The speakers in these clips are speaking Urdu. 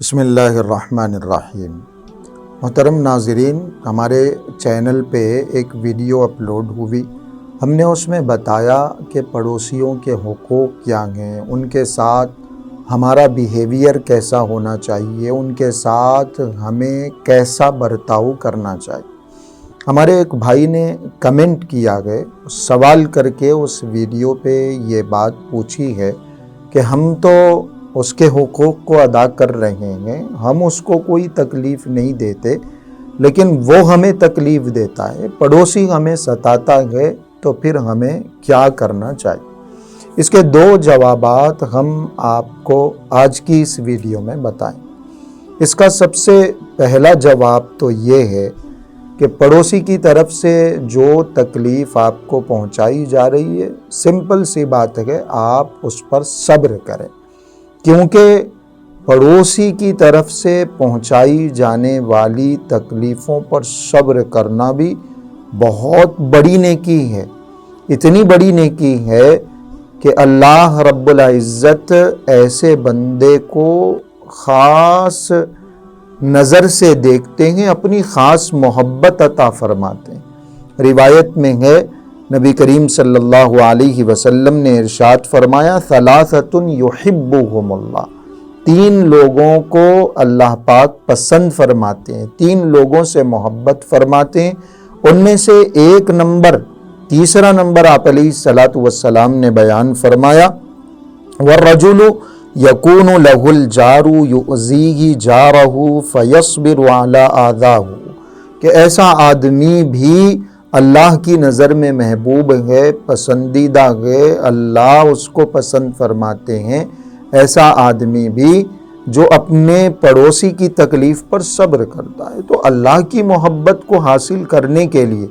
بسم اللہ الرحمن الرحیم۔ محترم ناظرین، ہمارے چینل پہ ایک ویڈیو اپلوڈ ہوئی۔ ہم نے اس میں بتایا کہ پڑوسیوں کے حقوق کیا ہیں، ان کے ساتھ ہمارا بیہیویئر کیسا ہونا چاہیے، ان کے ساتھ ہمیں کیسا برتاؤ کرنا چاہیے۔ ہمارے ایک بھائی نے کمنٹ کیا گئے، سوال کر کے اس ویڈیو پہ یہ بات پوچھی ہے کہ ہم تو اس کے حقوق کو ادا کر رہے ہیں، ہم اس کو کوئی تکلیف نہیں دیتے، لیکن وہ ہمیں تکلیف دیتا ہے، پڑوسی ہمیں ستاتا ہے، تو پھر ہمیں کیا کرنا چاہیے؟ اس کے دو جوابات ہم آپ کو آج کی اس ویڈیو میں بتائیں۔ اس کا سب سے پہلا جواب تو یہ ہے کہ پڑوسی کی طرف سے جو تکلیف آپ کو پہنچائی جا رہی ہے، سمپل سی بات ہے، آپ اس پر صبر کریں، کیونکہ پڑوسی کی طرف سے پہنچائی جانے والی تکلیفوں پر صبر کرنا بھی بہت بڑی نیکی ہے۔ اتنی بڑی نیکی ہے کہ اللہ رب العزت ایسے بندے کو خاص نظر سے دیکھتے ہیں، اپنی خاص محبت عطا فرماتے ہیں۔ روایت میں ہے، نبی کریم صلی اللہ علیہ وسلم نے ارشاد فرمایا، ثلاثۃ یحبہم اللہ، تین لوگوں کو اللہ پاک پسند فرماتے ہیں، تین لوگوں سے محبت فرماتے ہیں۔ ان میں سے ایک نمبر، تیسرا نمبر آپ علیہ الصلوۃ والسلام نے بیان فرمایا، والرجل یکون لہ الجار یؤذیہ جارہ فیصبر علی آذاہ، کہ ایسا آدمی بھی اللہ کی نظر میں محبوب ہے، پسندیدہ ہے، اللہ اس کو پسند فرماتے ہیں۔ ایسا آدمی بھی جو اپنے پڑوسی کی تکلیف پر صبر کرتا ہے، تو اللہ کی محبت کو حاصل کرنے کے لیے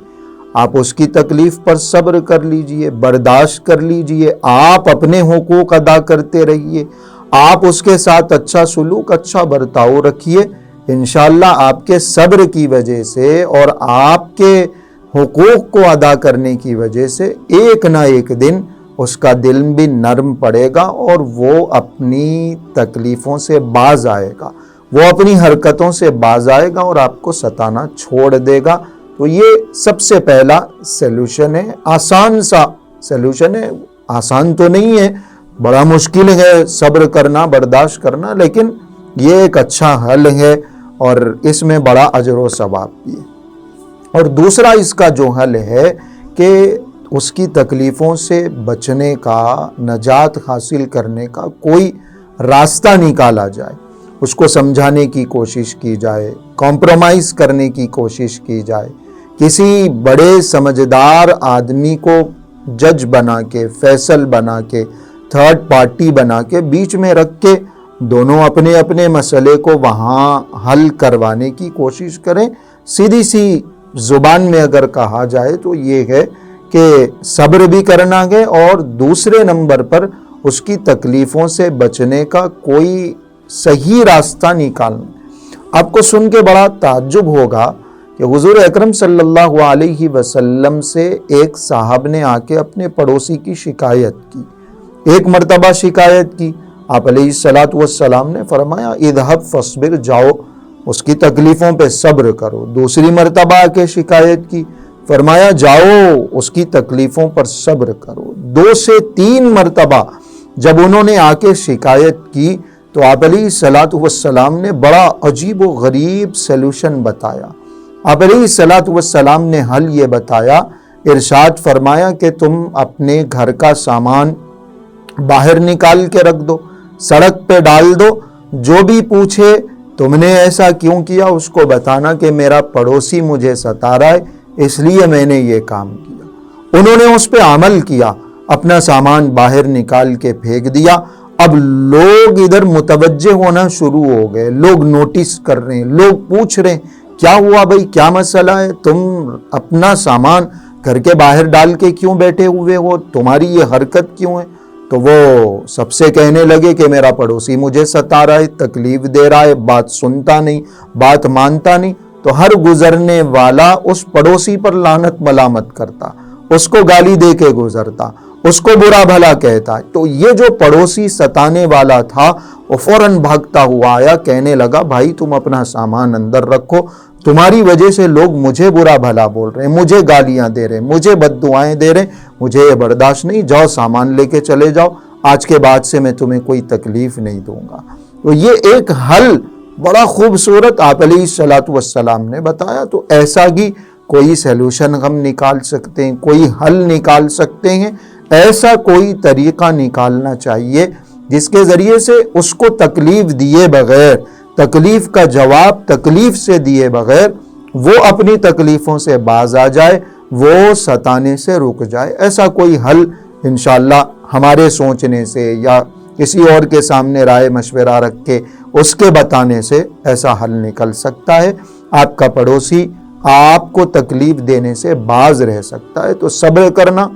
آپ اس کی تکلیف پر صبر کر لیجئے، برداشت کر لیجئے، آپ اپنے حقوق ادا کرتے رہیے، آپ اس کے ساتھ اچھا سلوک، اچھا برتاؤ رکھیے۔ انشاءاللہ آپ کے صبر کی وجہ سے اور آپ کے حقوق کو ادا کرنے کی وجہ سے ایک نہ ایک دن اس کا دل بھی نرم پڑے گا اور وہ اپنی تکلیفوں سے باز آئے گا، وہ اپنی حرکتوں سے باز آئے گا اور آپ کو ستانا چھوڑ دے گا۔ تو یہ سب سے پہلا سیلوشن ہے، آسان سا سیلوشن ہے، آسان تو نہیں ہے، بڑا مشکل ہے صبر کرنا، برداشت کرنا، لیکن یہ ایک اچھا حل ہے اور اس میں بڑا اجر و ثواب بھی ہے۔ اور دوسرا اس کا جو حل ہے کہ اس کی تکلیفوں سے بچنے کا، نجات حاصل کرنے کا کوئی راستہ نکالا جائے، اس کو سمجھانے کی کوشش کی جائے، کمپرومائز کرنے کی کوشش کی جائے، کسی بڑے سمجھدار آدمی کو جج بنا کے، فیصل بنا کے، تھرڈ پارٹی بنا کے بیچ میں رکھ کے دونوں اپنے اپنے مسئلے کو وہاں حل کروانے کی کوشش کریں۔ سیدھی سی زبان میں اگر کہا جائے تو یہ ہے کہ صبر بھی کرنا ہے اور دوسرے نمبر پر اس کی تکلیفوں سے بچنے کا کوئی صحیح راستہ نکالنا۔ آپ کو سن کے بڑا تعجب ہوگا کہ حضور اکرم صلی اللہ علیہ وسلم سے ایک صاحب نے آ کے اپنے پڑوسی کی شکایت کی، ایک مرتبہ شکایت کی، آپ علیہ الصلوۃ والسلام نے فرمایا، اذهب فاصبر، جاؤ اس کی تکلیفوں پہ صبر کرو۔ دوسری مرتبہ آ کے شکایت کی، فرمایا جاؤ اس کی تکلیفوں پر صبر کرو۔ 2 سے 3 مرتبہ جب انہوں نے آ کے شکایت کی تو آپ علیہ الصلوۃ والسلام نے بڑا عجیب و غریب سیلوشن بتایا۔ آپ علیہ الصلوۃ والسلام نے حل یہ بتایا، ارشاد فرمایا کہ تم اپنے گھر کا سامان باہر نکال کے رکھ دو، سڑک پہ ڈال دو، جو بھی پوچھے تم نے ایسا کیوں کیا، اس کو بتانا کہ میرا پڑوسی مجھے ستا رہا ہے، اس لیے میں نے یہ کام کیا۔ انہوں نے اس پہ عمل کیا، اپنا سامان باہر نکال کے پھینک دیا۔ اب لوگ ادھر متوجہ ہونا شروع ہو گئے، لوگ نوٹس کر رہے ہیں، لوگ پوچھ رہے ہیں کیا ہوا بھائی، کیا مسئلہ ہے، تم اپنا سامان گھر کے باہر ڈال کے کیوں بیٹھے ہوئے ہو، تمہاری یہ حرکت کیوں ہے؟ تو وہ سب سے کہنے لگے کہ میرا پڑوسی مجھے ستا رہا ہے، تکلیف دے رہا ہے، بات سنتا نہیں، بات مانتا نہیں۔ تو ہر گزرنے والا اس پڑوسی پر لعنت ملامت کرتا، اس کو گالی دے کے گزرتا، اس کو برا بھلا کہتا ہے۔ تو یہ جو پڑوسی ستانے والا تھا وہ فوراً بھاگتا ہوا آیا، کہنے لگا بھائی تم اپنا سامان اندر رکھو، تمہاری وجہ سے لوگ مجھے برا بھلا بول رہے ہیں، مجھے گالیاں دے رہے ہیں، مجھے بد دعائیں دے رہے ہیں، مجھے یہ برداشت نہیں، جاؤ سامان لے کے چلے جاؤ، آج کے بعد سے میں تمہیں کوئی تکلیف نہیں دوں گا۔ تو یہ ایک حل بڑا خوبصورت آپ علیہ الصلوۃ والسلام نے بتایا۔ تو ایسا ہی کوئی سیلوشن ہم نکال سکتے ہیں، کوئی حل نکال سکتے ہیں، ایسا کوئی طریقہ نکالنا چاہیے جس کے ذریعے سے اس کو تکلیف دیے بغیر، تکلیف کا جواب تکلیف سے دیے بغیر وہ اپنی تکلیفوں سے باز آ جائے، وہ ستانے سے رک جائے۔ ایسا کوئی حل انشاءاللہ ہمارے سوچنے سے یا کسی اور کے سامنے رائے مشورہ رکھ کے اس کے بتانے سے ایسا حل نکل سکتا ہے۔ آپ کا پڑوسی آپ کو تکلیف دینے سے باز رہ سکتا ہے، تو صبر کرنا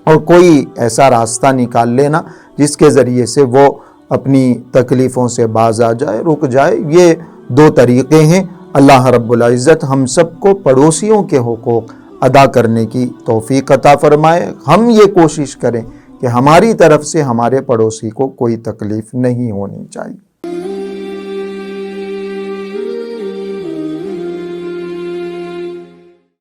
اور کوئی ایسا راستہ نکال لینا جس کے ذریعے سے وہ اپنی تکلیفوں سے باز آ جائے، رک جائے، یہ دو طریقے ہیں۔ اللہ رب العزت ہم سب کو پڑوسیوں کے حقوق ادا کرنے کی توفیق عطا فرمائے۔ ہم یہ کوشش کریں کہ ہماری طرف سے ہمارے پڑوسی کو کوئی تکلیف نہیں ہونی چاہیے۔